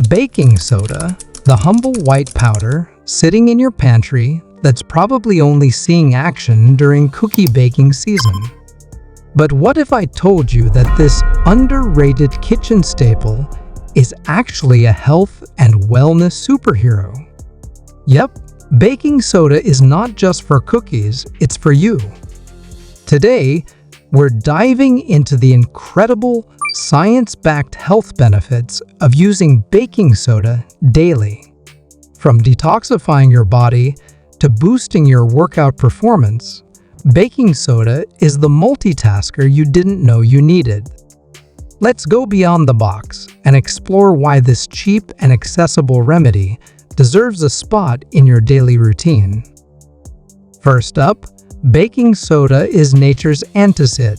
Baking soda, the humble white powder sitting in your pantry that's probably only seeing action during cookie baking season. But what if I told you that this underrated kitchen staple is actually a health and wellness superhero? Yep, baking soda is not just for cookies, it's for you. Today, we're diving into the incredible science-backed health benefits of using baking soda daily. From detoxifying your body to boosting your workout performance, baking soda is the multitasker you didn't know you needed. Let's go beyond the box and explore why this cheap and accessible remedy deserves a spot in your daily routine. First up, baking soda is nature's antacid.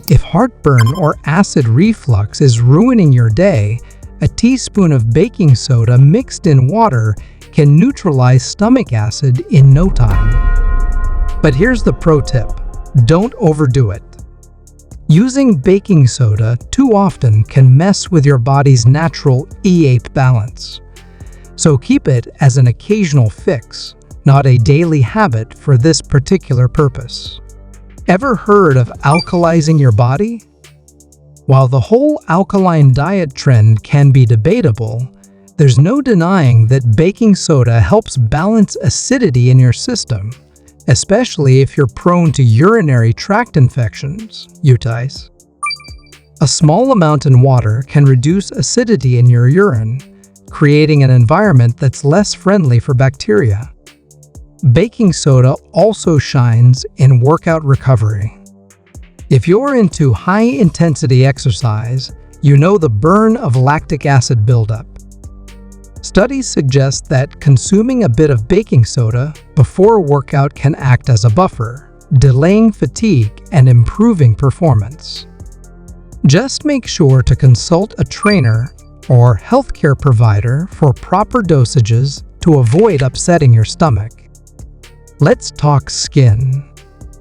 If heartburn or acid reflux is ruining your day, a teaspoon of baking soda mixed in water can neutralize stomach acid in no time. But here's the pro tip: don't overdo it. Using baking soda too often can mess with your body's natural pH balance. So keep it as an occasional fix, not a daily habit for this particular purpose. Ever heard of alkalizing your body? While the whole alkaline diet trend can be debatable, there's no denying that baking soda helps balance acidity in your system, especially if you're prone to urinary tract infections, UTIs. A small amount in water can reduce acidity in your urine, creating an environment that's less friendly for bacteria. Baking soda also shines in workout recovery. If you're into high-intensity exercise, you know the burn of lactic acid buildup. Studies suggest that consuming a bit of baking soda before a workout can act as a buffer, delaying fatigue and improving performance. Just make sure to consult a trainer or healthcare provider for proper dosages to avoid upsetting your stomach. Let's talk skin.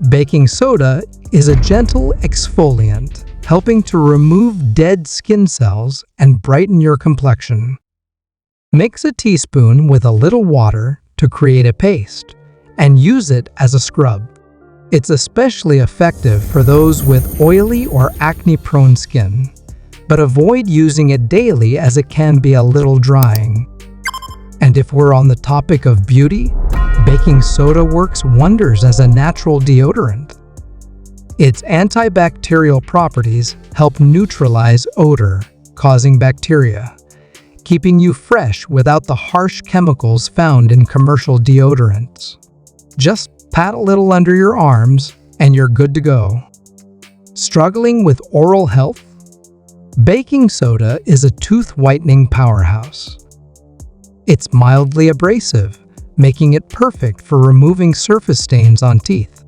Baking soda is a gentle exfoliant, helping to remove dead skin cells and brighten your complexion. Mix a teaspoon with a little water to create a paste, and use it as a scrub. It's especially effective for those with oily or acne-prone skin, but avoid using it daily as it can be a little drying. And if we're on the topic of beauty, baking soda works wonders as a natural deodorant. Its antibacterial properties help neutralize odor, causing bacteria, keeping you fresh without the harsh chemicals found in commercial deodorants. Just pat a little under your arms and you're good to go. Struggling with oral health? Baking soda is a tooth whitening powerhouse. It's mildly abrasive, making it perfect for removing surface stains on teeth.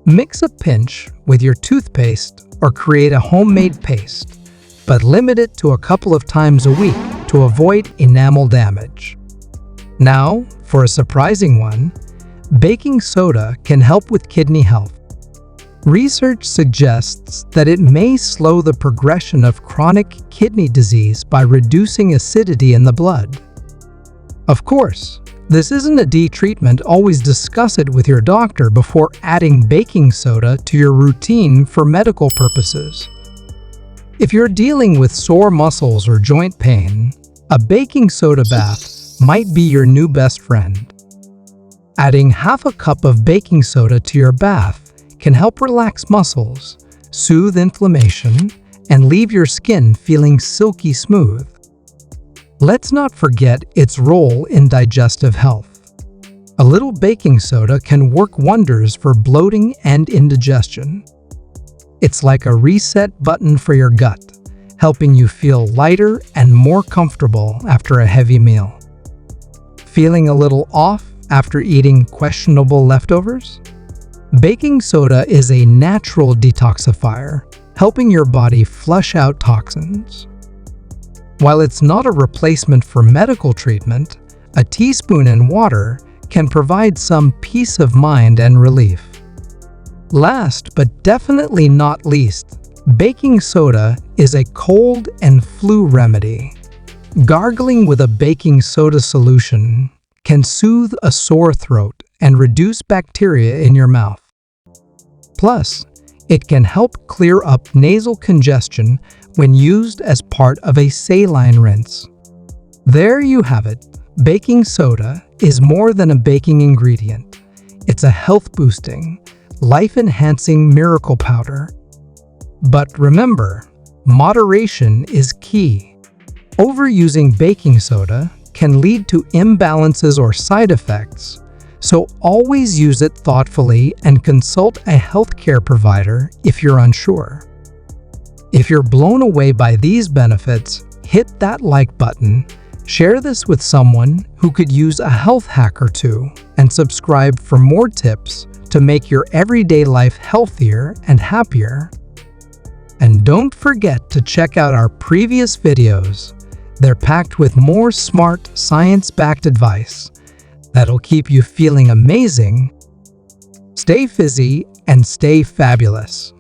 Mix a pinch with your toothpaste or create a homemade paste, but limit it to a couple of times a week to avoid enamel damage. Now, for a surprising one, baking soda can help with kidney health. Research suggests that it may slow the progression of chronic kidney disease by reducing acidity in the blood. Of course, this isn't a treatment. Always discuss it with your doctor before adding baking soda to your routine for medical purposes. If you're dealing with sore muscles or joint pain, a baking soda bath might be your new best friend. Adding half a cup of baking soda to your bath can help relax muscles, soothe inflammation, and leave your skin feeling silky smooth. Let's not forget its role in digestive health. A little baking soda can work wonders for bloating and indigestion. It's like a reset button for your gut, helping you feel lighter and more comfortable after a heavy meal. Feeling a little off after eating questionable leftovers? Baking soda is a natural detoxifier, helping your body flush out toxins. While it's not a replacement for medical treatment, a teaspoon in water can provide some peace of mind and relief. Last but definitely not least, baking soda is a cold and flu remedy. Gargling with a baking soda solution can soothe a sore throat and reduce bacteria in your mouth. Plus, it can help clear up nasal congestion when used as part of a saline rinse. There you have it. Baking soda is more than a baking ingredient. It's a health-boosting, life-enhancing miracle powder. But remember, moderation is key. Overusing baking soda can lead to imbalances or side effects, so always use it thoughtfully and consult a healthcare provider if you're unsure. If you're blown away by these benefits, hit that like button, share this with someone who could use a health hack or two, and subscribe for more tips to make your everyday life healthier and happier. And don't forget to check out our previous videos. They're packed with more smart, science-backed advice that'll keep you feeling amazing. Stay fizzy and stay fabulous.